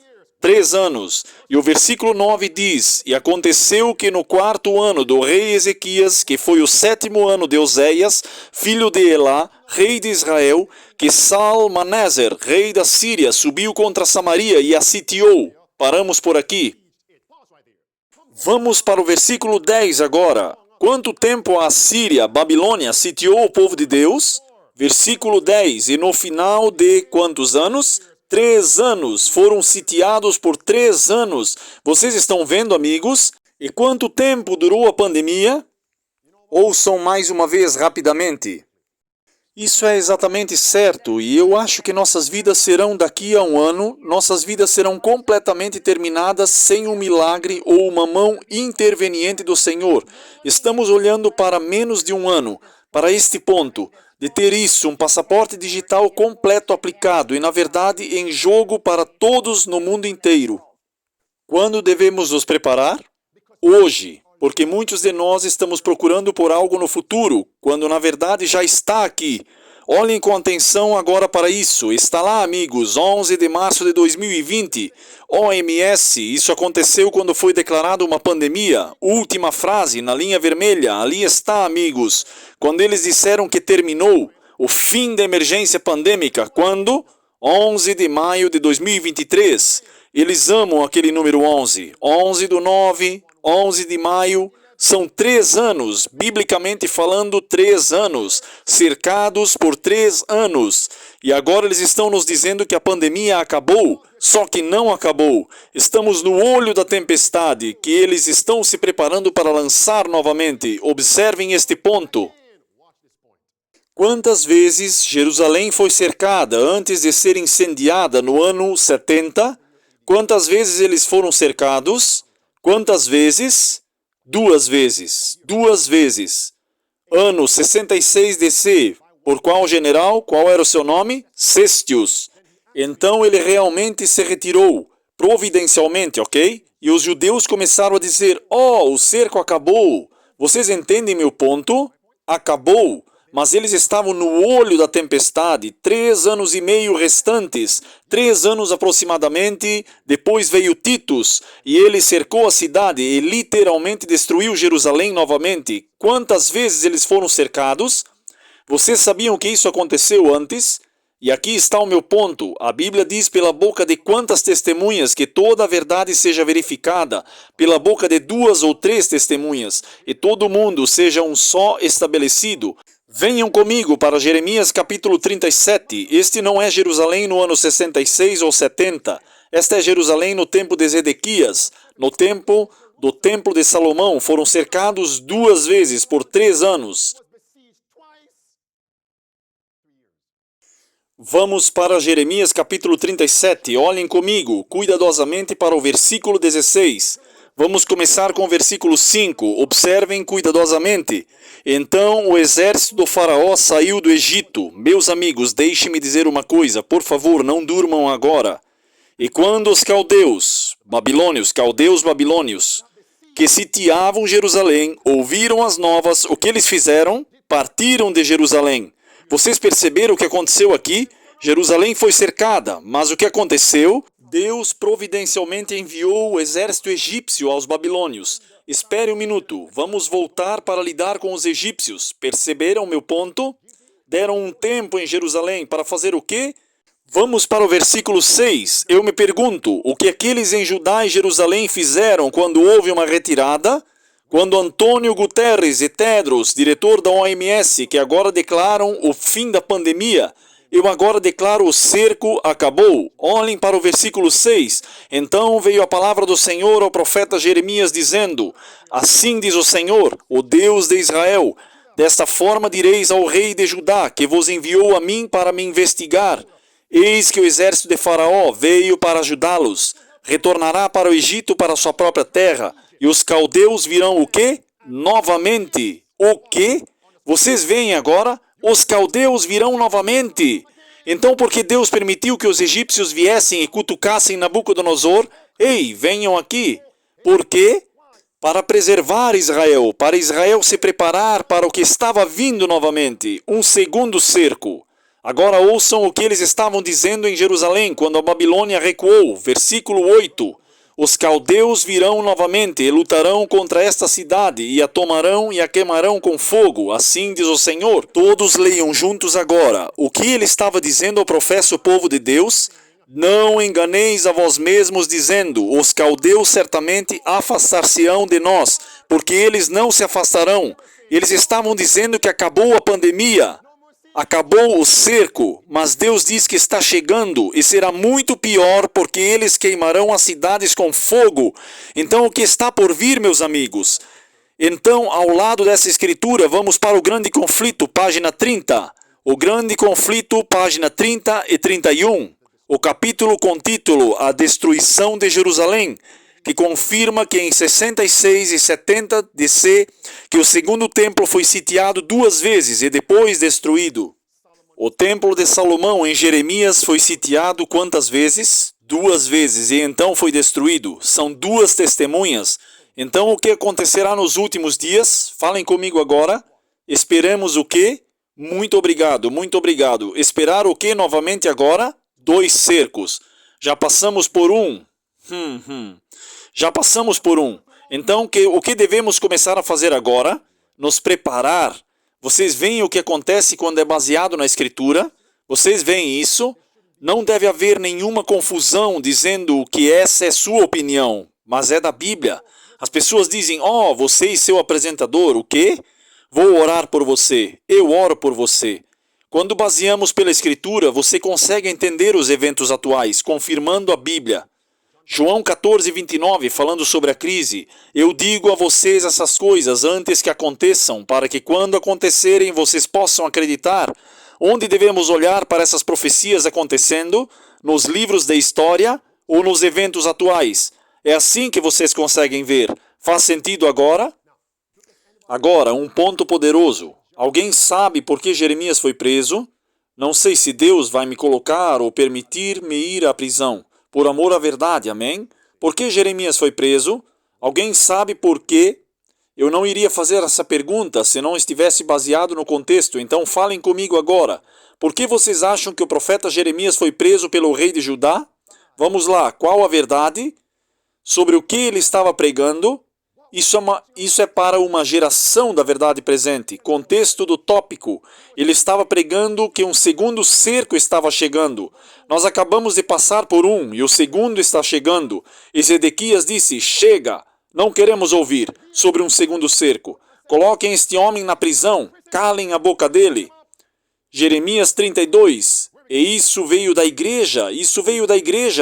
3 anos. E o versículo 9 diz: E aconteceu que no 4º ano do rei Ezequias, que foi o 7º ano de Oséias, filho de Elá, rei de Israel, que Salmaneser, rei da Síria, subiu contra Samaria e a sitiou. Paramos por aqui. Vamos para o versículo 10 agora. Quanto tempo a Síria, Babilônia, sitiou o povo de Deus? Versículo 10. E no final de quantos anos? 3 anos. Foram sitiados por 3 anos. Vocês estão vendo, amigos? E quanto tempo durou a pandemia? Ouçam mais uma vez rapidamente. Isso é exatamente certo, e eu acho que nossas vidas serão daqui a um ano, nossas vidas serão completamente terminadas sem um milagre ou uma mão interveniente do Senhor. Estamos olhando para menos de um ano, para este ponto, de ter isso, um passaporte digital completo aplicado e, na verdade, em jogo para todos no mundo inteiro. Quando devemos nos preparar? Hoje. Porque muitos de nós estamos procurando por algo no futuro, quando na verdade já está aqui. Olhem com atenção agora para isso. Está lá, amigos, 11 de março de 2020. OMS, isso aconteceu quando foi declarada uma pandemia. Última frase, na linha vermelha, ali está, amigos. Quando eles disseram que terminou o fim da emergência pandêmica, quando? 11 de maio de 2023. Eles amam aquele número 11. 11 do 9... 11 de maio, são 3 anos, biblicamente falando 3 anos, cercados por 3 anos. E agora eles estão nos dizendo que a pandemia acabou, só que não acabou. Estamos no olho da tempestade, que eles estão se preparando para lançar novamente. Observem este ponto. Quantas vezes Jerusalém foi cercada antes de ser incendiada no ano 70? Quantas vezes eles foram cercados? Quantas vezes? 2 vezes. 2 vezes. Ano 66 DC. Por qual general? Qual era o seu nome? Cestius. Então ele realmente se retirou, providencialmente, ok? E os judeus começaram a dizer: oh, o cerco acabou. Vocês entendem meu ponto? Acabou. Mas eles estavam no olho da tempestade, 3 anos e meio restantes, 3 anos aproximadamente, depois veio Titus, e ele cercou a cidade e literalmente destruiu Jerusalém novamente. Quantas vezes eles foram cercados? Vocês sabiam que isso aconteceu antes? E aqui está o meu ponto. A Bíblia diz pela boca de quantas testemunhas que toda a verdade seja verificada, pela boca de 2 ou 3 testemunhas, e todo mundo seja um só estabelecido. Venham comigo para Jeremias capítulo 37. Este não é Jerusalém no ano 66 ou 70. Esta é Jerusalém no tempo de Zedequias. No tempo do templo de Salomão foram cercados 2 vezes por 3 anos. Vamos para Jeremias capítulo 37. Olhem comigo, cuidadosamente para o versículo 16. Vamos começar com o versículo 5. Observem cuidadosamente. Então o exército do faraó saiu do Egito. Meus amigos, deixem-me dizer uma coisa. Por favor, não durmam agora. E quando os caldeus babilônios, que sitiavam Jerusalém, ouviram as novas, o que eles fizeram? Partiram de Jerusalém. Vocês perceberam o que aconteceu aqui? Jerusalém foi cercada, mas o que aconteceu? Deus providencialmente enviou o exército egípcio aos babilônios. Espere um minuto, vamos voltar para lidar com os egípcios. Perceberam meu ponto? Deram um tempo em Jerusalém para fazer o quê? Vamos para o versículo 6. Eu me pergunto, o que aqueles em Judá e Jerusalém fizeram quando houve uma retirada? Quando Antônio Guterres e Tedros, diretor da OMS, que agora declaram o fim da pandemia, eu agora declaro o cerco acabou. Olhem para o versículo 6. Então veio a palavra do Senhor ao profeta Jeremias dizendo, assim diz o Senhor, o Deus de Israel, desta forma direis ao rei de Judá, que vos enviou a mim para me investigar. Eis que o exército de Faraó veio para ajudá-los. Retornará para o Egito, para sua própria terra. E os caldeus virão o quê? Novamente. O quê? Vocês veem agora? Os caldeus virão novamente. Então, por que Deus permitiu que os egípcios viessem e cutucassem Nabucodonosor? Ei, venham aqui. Por quê? Para preservar Israel, para Israel se preparar para o que estava vindo novamente, um segundo cerco. Agora ouçam o que eles estavam dizendo em Jerusalém, quando a Babilônia recuou. Versículo 8. Os caldeus virão novamente e lutarão contra esta cidade, e a tomarão e a queimarão com fogo, assim diz o Senhor. Todos leiam juntos agora. O que ele estava dizendo ao professo povo de Deus? Não enganeis a vós mesmos, dizendo, os caldeus certamente afastar-se-ão de nós, porque eles não se afastarão. Eles estavam dizendo que acabou a pandemia. Acabou o cerco, mas Deus diz que está chegando e será muito pior porque eles queimarão as cidades com fogo. Então o que está por vir, meus amigos? Então, ao lado dessa escritura, vamos para o grande conflito, página 30. O grande conflito, página 30 e 31. O capítulo com título A Destruição de Jerusalém, que confirma que em 66 e 70 DC, que o segundo templo foi sitiado 2 vezes e depois destruído. O templo de Salomão em Jeremias foi sitiado quantas vezes? 2 vezes e então foi destruído. São 2 testemunhas. Então o que acontecerá nos últimos dias? Falem comigo agora. Esperamos o quê? Muito obrigado, muito obrigado. Esperar o quê novamente agora? 2 cercos. Já passamos por um. Já passamos por um. Então, o que devemos começar a fazer agora? Nos preparar. Vocês veem o que acontece quando é baseado na Escritura? Vocês veem isso? Não deve haver nenhuma confusão dizendo que essa é sua opinião, mas é da Bíblia. As pessoas dizem, você e seu apresentador, o quê? Vou orar por você. Eu oro por você. Quando baseamos pela Escritura, você consegue entender os eventos atuais, confirmando a Bíblia. João 14, 29, falando sobre a crise, eu digo a vocês essas coisas antes que aconteçam, para que quando acontecerem vocês possam acreditar. Onde devemos olhar para essas profecias acontecendo? Nos livros da história ou nos eventos atuais? É assim que vocês conseguem ver. Faz sentido agora? Agora, um ponto poderoso. Alguém sabe por que Jeremias foi preso? Não sei se Deus vai me colocar ou permitir-me ir à prisão. Por amor à verdade, amém? Por que Jeremias foi preso? Alguém sabe por quê? Eu não iria fazer essa pergunta se não estivesse baseado no contexto, então falem comigo agora. Por que vocês acham que o profeta Jeremias foi preso pelo rei de Judá? Vamos lá, qual a verdade? Sobre o que ele estava pregando? Isso é para uma geração da verdade presente. Contexto do tópico. Ele estava pregando que um segundo cerco estava chegando. Nós acabamos de passar por um e o segundo está chegando. E Zedequias disse, chega, não queremos ouvir sobre um segundo cerco. Coloquem este homem na prisão, calem a boca dele. Jeremias 32. E isso veio da igreja,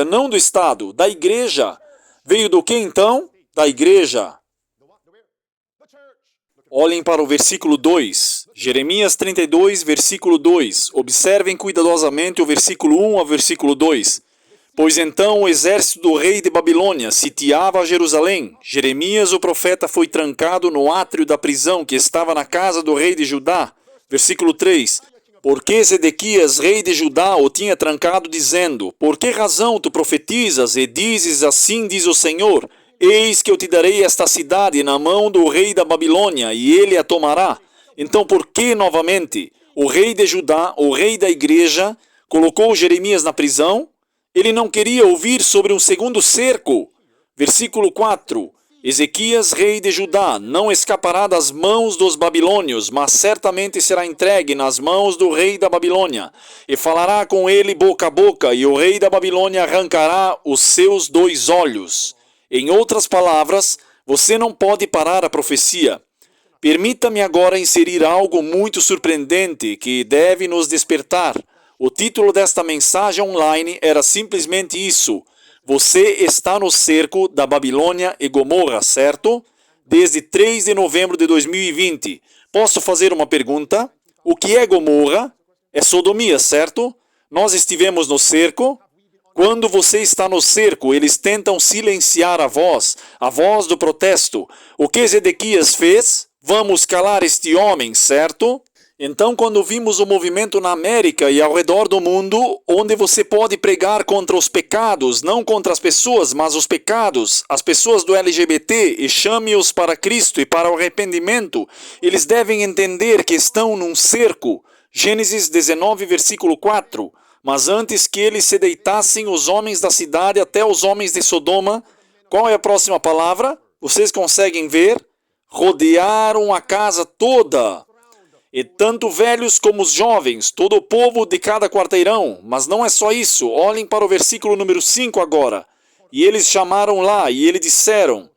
não do Estado, da igreja. Veio do que então? Da igreja. Olhem para o versículo 2, Jeremias 32, versículo 2. Observem cuidadosamente o versículo 1 ao versículo 2. Pois então o exército do rei de Babilônia sitiava Jerusalém. Jeremias, o profeta, foi trancado no átrio da prisão que estava na casa do rei de Judá. Versículo 3. Porque Zedequias, rei de Judá, o tinha trancado, dizendo, por que razão tu profetizas e dizes assim diz o Senhor? Eis que eu te darei esta cidade na mão do rei da Babilônia, e ele a tomará. Então, por que novamente o rei de Judá, o rei da igreja, colocou Jeremias na prisão? Ele não queria ouvir sobre um segundo cerco. Versículo 4. Ezequias, rei de Judá, não escapará das mãos dos babilônios, mas certamente será entregue nas mãos do rei da Babilônia, e falará com ele boca a boca, e o rei da Babilônia arrancará os seus 2 olhos. Em outras palavras, você não pode parar a profecia. Permita-me agora inserir algo muito surpreendente que deve nos despertar. O título desta mensagem online era simplesmente isso: você está no cerco da Babilônia e Gomorra, certo? Desde 3 de novembro de 2020. Posso fazer uma pergunta? O que é Gomorra? É sodomia, certo? Nós estivemos no cerco. Quando você está no cerco, eles tentam silenciar a voz do protesto. O que Zedequias fez? Vamos calar este homem, certo? Então, quando vimos o movimento na América e ao redor do mundo, onde você pode pregar contra os pecados, não contra as pessoas, mas os pecados, as pessoas do LGBT, e chame-os para Cristo e para o arrependimento, eles devem entender que estão num cerco. Gênesis 19, versículo 4. Mas antes que eles se deitassem, os homens da cidade até os homens de Sodoma, qual é a próxima palavra? Vocês conseguem ver? Rodearam a casa toda. E tanto velhos como os jovens, todo o povo de cada quarteirão. Mas não é só isso. Olhem para o versículo número 5 agora. E eles chamaram lá, e eles disseram: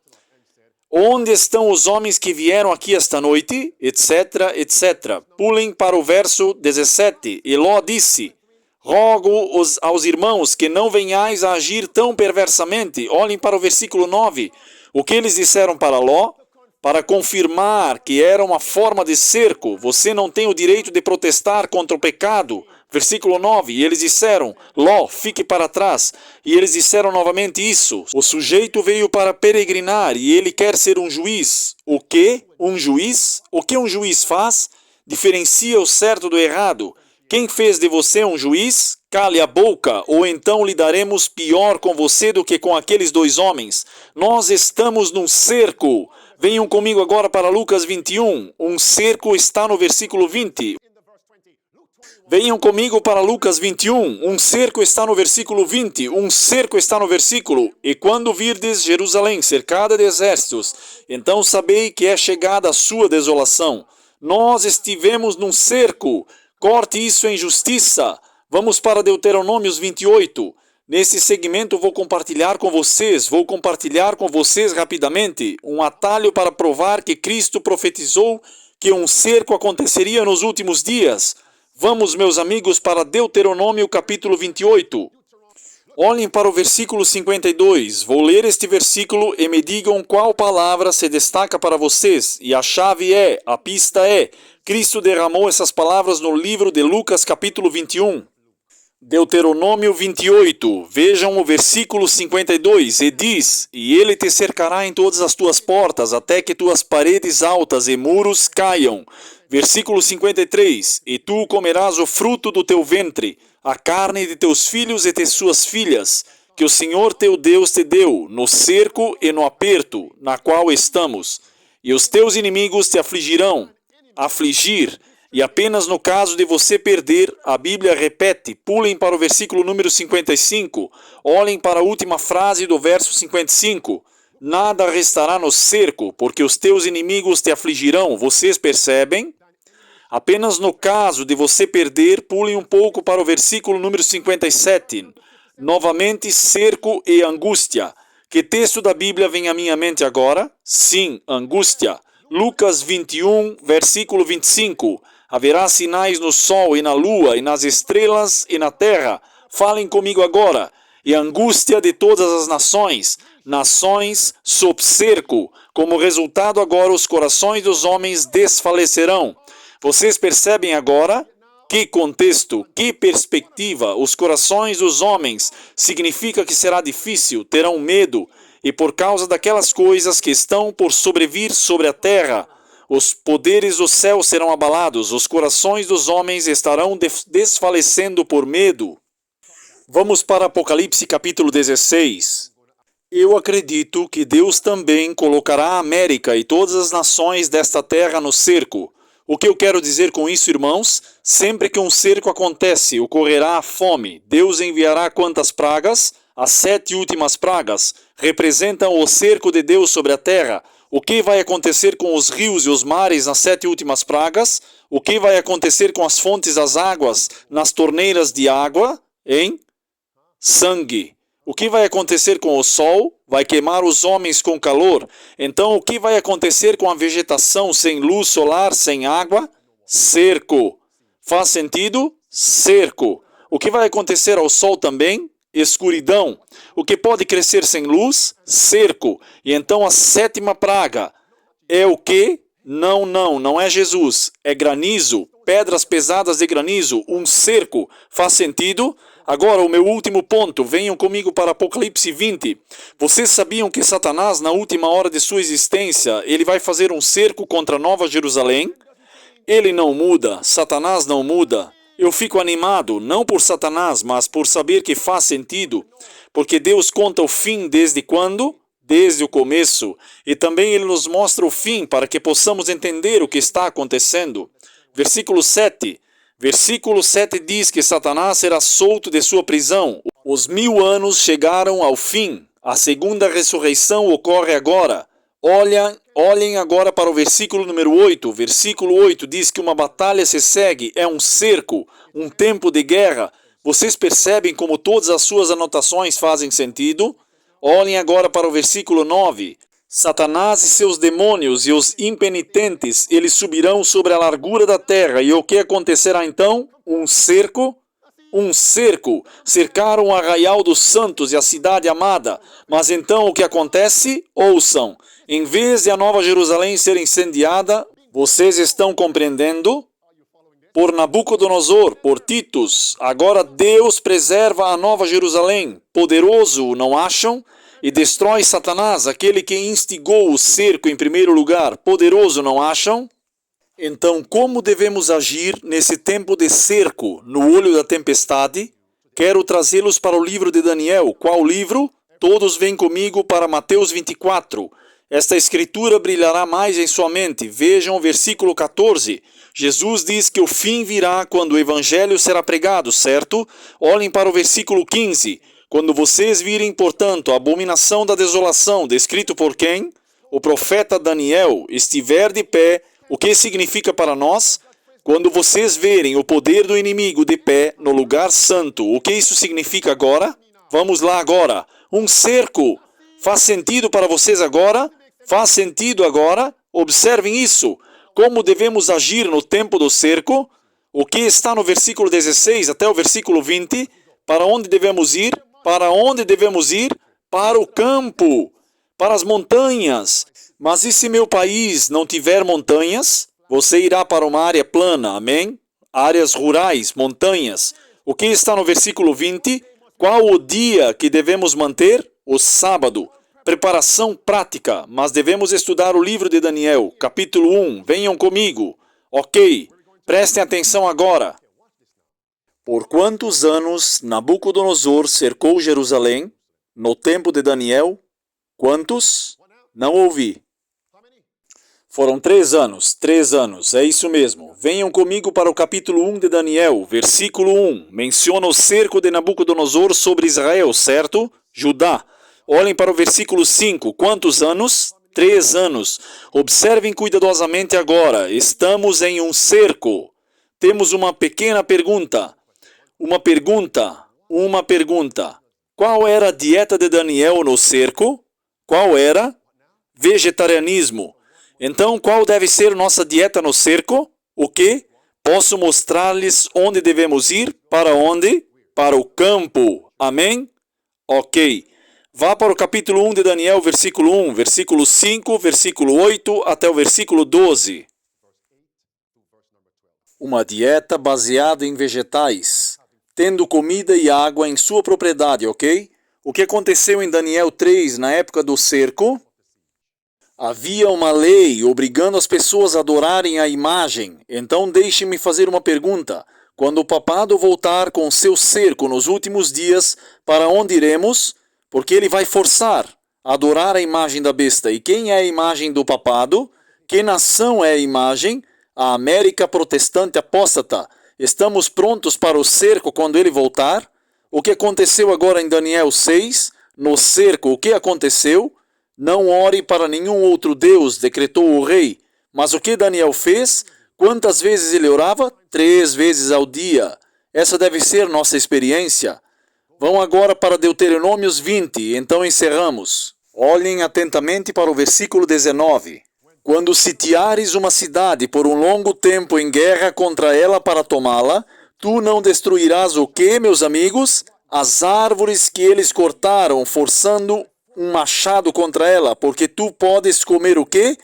onde estão os homens que vieram aqui esta noite? Etc, etc. Pulem para o verso 17. E Ló disse: rogo aos irmãos que não venhais a agir tão perversamente. Olhem para o versículo 9. O que eles disseram para Ló? Para confirmar que era uma forma de cerco. Você não tem o direito de protestar contra o pecado. Versículo 9. E eles disseram: Ló, fique para trás. E eles disseram novamente isso. O sujeito veio para peregrinar e ele quer ser um juiz. O quê? Um juiz? O que um juiz faz? Diferencia o certo do errado. Quem fez de você um juiz? Cale a boca, ou então lidaremos pior com você do que com aqueles 2 homens. Nós estamos num cerco. Venham comigo agora para Lucas 21. Um cerco está no versículo 20. Venham comigo para Lucas 21. Um cerco está no versículo 20. Um cerco está no versículo. E quando virdes Jerusalém cercada de exércitos, então sabei que é chegada a sua desolação. Nós estivemos num cerco. Corte isso em justiça. Vamos para Deuteronômios 28. Nesse segmento vou compartilhar com vocês rapidamente um atalho para provar que Cristo profetizou que um cerco aconteceria nos últimos dias. Vamos, meus amigos, para Deuteronômio capítulo 28. Olhem para o versículo 52. Vou ler este versículo e me digam qual palavra se destaca para vocês. E a chave a pista é: Cristo derramou essas palavras no livro de Lucas capítulo 21. Deuteronômio 28, vejam o versículo 52, e diz: e ele te cercará em todas as tuas portas, até que tuas paredes altas e muros caiam. Versículo 53, e tu comerás o fruto do teu ventre, a carne de teus filhos e de suas filhas, que o Senhor teu Deus te deu, no cerco e no aperto, na qual estamos. E os teus inimigos te afligirão. Afligir. E apenas no caso de você perder, a Bíblia repete. Pulem para o versículo número 55. Olhem para a última frase do verso 55. Nada restará no cerco, porque os teus inimigos te afligirão. Vocês percebem? Apenas no caso de você perder, pulem um pouco para o versículo número 57. Novamente, cerco e angústia. Que texto da Bíblia vem à minha mente agora? Sim, angústia. Lucas 21, versículo 25. Haverá sinais no sol e na lua e nas estrelas e na terra. Falem comigo agora. E a angústia de todas as nações. Nações sob cerco. Como resultado agora os corações dos homens desfalecerão. Vocês percebem agora? Que contexto, que perspectiva. Os corações dos homens significa que será difícil, terão medo. E por causa daquelas coisas que estão por sobrevir sobre a terra, os poderes do céu serão abalados, os corações dos homens estarão desfalecendo por medo. Vamos para Apocalipse capítulo 16. Eu acredito que Deus também colocará a América e todas as nações desta terra no cerco. O que eu quero dizer com isso, irmãos? Sempre que um cerco acontece, ocorrerá a fome. Deus enviará quantas pragas? As 7 últimas pragas representam o cerco de Deus sobre a terra. O que vai acontecer com os rios e os mares nas 7 últimas pragas? O que vai acontecer com as fontes das águas nas torneiras de água? Em sangue. O que vai acontecer com o sol? Vai queimar os homens com calor. Então, o que vai acontecer com a vegetação sem luz solar, sem água? Cerco. Faz sentido? Cerco. O que vai acontecer ao sol também? Escuridão. O que pode crescer sem luz? Cerco. E então a 7ª praga é o quê? Não é Jesus. É granizo, pedras pesadas de granizo, um cerco. Faz sentido? Agora, o meu último ponto. Venham comigo para Apocalipse 20. Vocês sabiam que Satanás, na última hora de sua existência, ele vai fazer um cerco contra Nova Jerusalém? Ele não muda. Satanás não muda. Eu fico animado, não por Satanás, mas por saber que faz sentido. Porque Deus conta o fim desde quando? Desde o começo. E também Ele nos mostra o fim para que possamos entender o que está acontecendo. Versículo 7. Versículo 7 diz que Satanás será solto de sua prisão. Os 1000 anos chegaram ao fim. A segunda ressurreição ocorre agora. Olhem agora para o versículo número 8. Versículo 8 diz que uma batalha se segue, é um cerco, um tempo de guerra. Vocês percebem como todas as suas anotações fazem sentido? Olhem agora para o versículo 9. Satanás e seus demônios e os impenitentes, eles subirão sobre a largura da terra. E o que acontecerá então? Um cerco. Um cerco. Cercaram o arraial dos santos e a cidade amada. Mas então o que acontece? Ouçam. Em vez de a Nova Jerusalém ser incendiada, vocês estão compreendendo? Por Nabucodonosor, por Titus, agora Deus preserva a Nova Jerusalém. Poderoso, não acham? E destrói Satanás, aquele que instigou o cerco em primeiro lugar. Poderoso, não acham? Então, como devemos agir nesse tempo de cerco, no olho da tempestade? Quero trazê-los para o livro de Daniel. Qual livro? Todos vêm comigo para Mateus 24. Esta escritura brilhará mais em sua mente. Vejam o versículo 14. Jesus diz que o fim virá quando o evangelho será pregado, certo? Olhem para o versículo 15. Quando vocês virem, portanto, a abominação da desolação, descrito por quem? O profeta Daniel, estiver de pé, o que significa para nós? Quando vocês verem o poder do inimigo de pé no lugar santo, o que isso significa agora? Vamos lá agora. Um cerco. Faz sentido para vocês agora? Faz sentido agora? Observem isso. Como devemos agir no tempo do cerco? O que está no versículo 16 até o versículo 20? Para onde devemos ir? Para onde devemos ir? Para o campo, para as montanhas. Mas e se meu país não tiver montanhas? Você irá para uma área plana, amém? Áreas rurais, montanhas. O que está no versículo 20? Qual o dia que devemos manter? O sábado. Preparação prática, mas devemos estudar o livro de Daniel, capítulo 1. Venham comigo. Ok, prestem atenção agora. Por quantos anos Nabucodonosor cercou Jerusalém? No tempo de Daniel? Quantos? Não ouvi. Foram 3 anos. 3 anos, é isso mesmo. Venham comigo para o capítulo 1 de Daniel, versículo 1. Menciona o cerco de Nabucodonosor sobre Israel, certo? Judá. Olhem para o versículo 5. Quantos anos? 3 anos. Observem cuidadosamente agora. Estamos em um cerco. Temos uma pequena pergunta. Uma pergunta. Qual era a dieta de Daniel no cerco? Qual era? Vegetarianismo. Então, qual deve ser nossa dieta no cerco? O quê? Posso mostrar-lhes onde devemos ir? Para onde? Para o campo. Amém? Ok. Vá para o capítulo 1 de Daniel, versículo 1, versículo 5, versículo 8 até o versículo 12. Uma dieta baseada em vegetais, tendo comida e água em sua propriedade, ok? O que aconteceu em Daniel 3, na época do cerco? Havia uma lei obrigando as pessoas a adorarem a imagem. Então deixe-me fazer uma pergunta. Quando o papado voltar com seu cerco nos últimos dias, para onde iremos? Porque ele vai forçar a adorar a imagem da besta. E quem é a imagem do papado? Que nação é a imagem? a América protestante apóstata, estamos prontos para o cerco quando ele voltar? O que aconteceu agora em Daniel 6? No cerco, o que aconteceu? Não ore para nenhum outro Deus, decretou o rei. Mas o que Daniel fez? Quantas vezes ele orava? 3 vezes ao dia. Essa deve ser nossa experiência. Vão agora para Deuteronômios 20, então encerramos. Olhem atentamente para o versículo 19. Quando sitiares uma cidade por um longo tempo em guerra contra ela para tomá-la, tu não destruirás o quê, meus amigos? As árvores que eles cortaram, forçando um machado contra ela, porque tu podes comer o quê?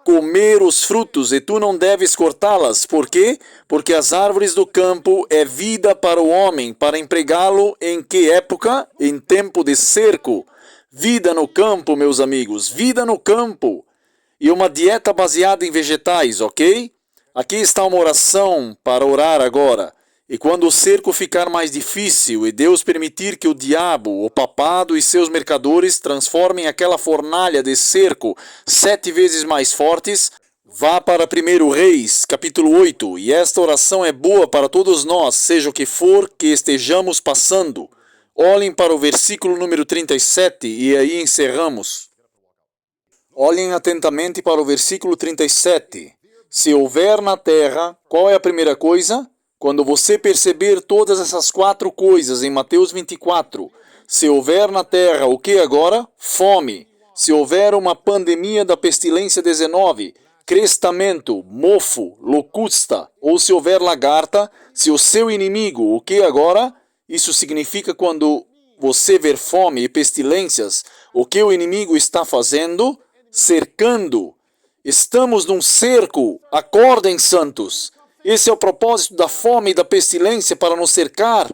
Comer os frutos, e tu não deves cortá-las. Por quê? Porque as árvores do campo é vida para o homem, para empregá-lo em que época? Em tempo de cerco. Vida no campo, meus amigos, vida no campo. E uma dieta baseada em vegetais, ok? Aqui está uma oração para orar agora. E quando o cerco ficar mais difícil e Deus permitir que o diabo, o papado e seus mercadores transformem aquela fornalha de cerco 7 vezes mais fortes, vá para 1 Reis, capítulo 8, e esta oração é boa para todos nós, seja o que for que estejamos passando. Olhem para o versículo número 37 e aí encerramos. Olhem atentamente para o versículo 37. Se houver na terra, qual é a primeira coisa? Quando você perceber todas essas 4 coisas em Mateus 24, se houver na terra o que agora? Fome. Se houver uma pandemia da pestilência 19, crestamento, mofo, locusta, ou se houver lagarta, se o seu inimigo, o que agora? Isso significa quando você ver fome e pestilências, o que o inimigo está fazendo? Cercando. Estamos num cerco. Acordem, santos. Esse é o propósito da fome e da pestilência para nos cercar.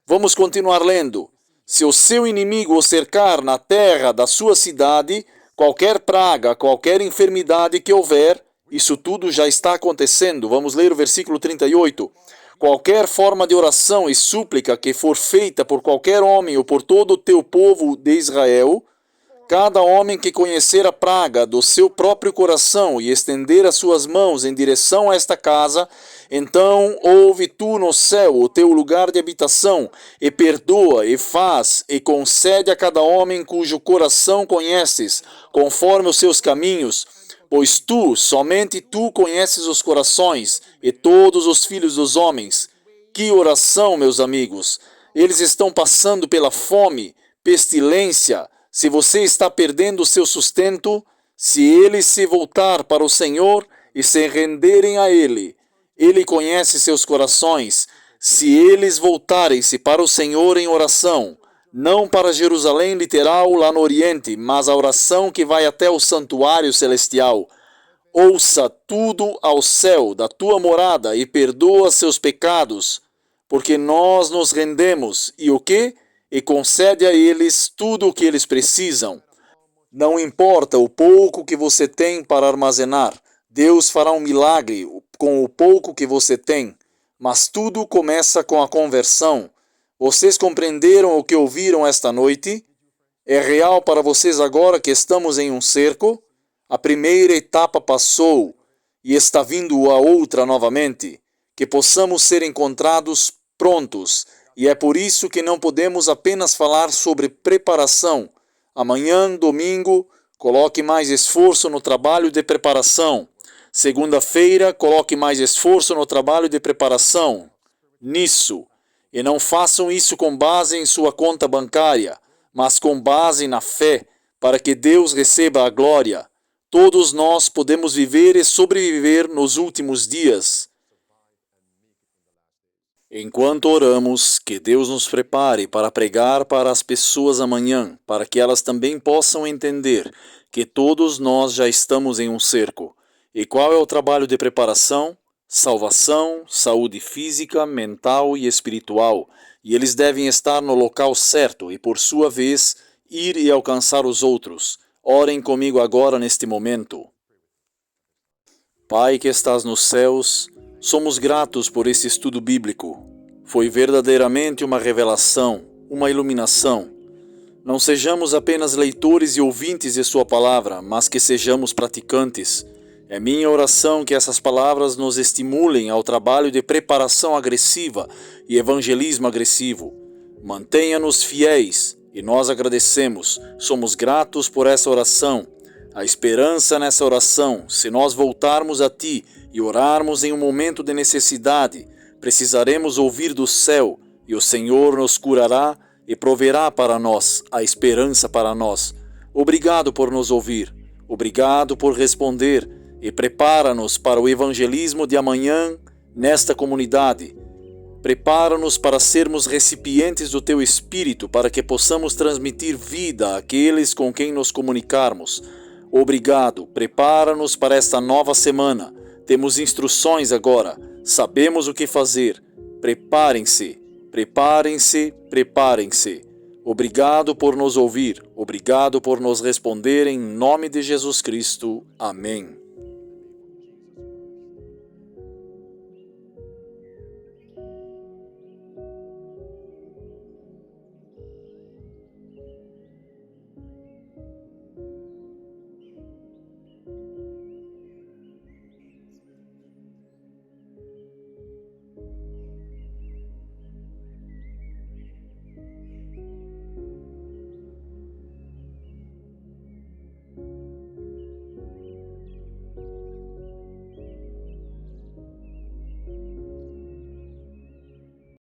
Vamos continuar lendo. Se o seu inimigo o cercar na terra da sua cidade, qualquer praga, qualquer enfermidade que houver, isso tudo já está acontecendo. Vamos ler o versículo 38. Qualquer forma de oração e súplica que for feita por qualquer homem ou por todo o teu povo de Israel, cada homem que conhecer a praga do seu próprio coração e estender as suas mãos em direção a esta casa, então ouve tu no céu o teu lugar de habitação, e perdoa, e faz, e concede a cada homem cujo coração conheces, conforme os seus caminhos, pois tu, somente tu conheces os corações, e todos os filhos dos homens. Que oração, meus amigos! Eles estão passando pela fome, pestilência. Se você está perdendo o seu sustento, se eles se voltar para o Senhor e se renderem a Ele, Ele conhece seus corações. Se eles voltarem-se para o Senhor em oração, não para Jerusalém literal lá no Oriente, mas a oração que vai até o santuário celestial, ouça tudo ao céu da tua morada e perdoa seus pecados, porque nós nos rendemos. E o quê? E concede a eles tudo o que eles precisam. Não importa o pouco que você tem para armazenar, Deus fará um milagre com o pouco que você tem. Mas tudo começa com a conversão. Vocês compreenderam o que ouviram esta noite? É real para vocês agora que estamos em um cerco? A primeira etapa passou e está vindo a outra novamente. Que possamos ser encontrados prontos. E é por isso que não podemos apenas falar sobre preparação. Amanhã, domingo, coloque mais esforço no trabalho de preparação. Segunda-feira, coloque mais esforço no trabalho de preparação. Nisso. E não façam isso com base em sua conta bancária, mas com base na fé, para que Deus receba a glória. Todos nós podemos viver e sobreviver nos últimos dias. Enquanto oramos, que Deus nos prepare para pregar para as pessoas amanhã, para que elas também possam entender que todos nós já estamos em um cerco. E qual é o trabalho de preparação? Salvação, saúde física, mental e espiritual. E eles devem estar no local certo e, por sua vez, ir e alcançar os outros. Orem comigo agora neste momento. Pai que estás nos céus, somos gratos por esse estudo bíblico. Foi verdadeiramente uma revelação, uma iluminação. Não sejamos apenas leitores e ouvintes de sua palavra, mas que sejamos praticantes. É minha oração que essas palavras nos estimulem ao trabalho de preparação agressiva e evangelismo agressivo. Mantenha-nos fiéis e nós agradecemos, somos gratos por essa oração. A esperança nessa oração, se nós voltarmos a Ti e orarmos em um momento de necessidade, precisaremos ouvir do céu e o Senhor nos curará e proverá para nós a esperança para nós. Obrigado por nos ouvir, obrigado por responder e prepara-nos para o evangelismo de amanhã nesta comunidade. Prepara-nos para sermos recipientes do Teu Espírito para que possamos transmitir vida àqueles com quem nos comunicarmos. Obrigado, prepara-nos para esta nova semana. Temos instruções agora, sabemos o que fazer. Preparem-se, preparem-se, preparem-se. Obrigado por nos ouvir, obrigado por nos responder em nome de Jesus Cristo. Amém.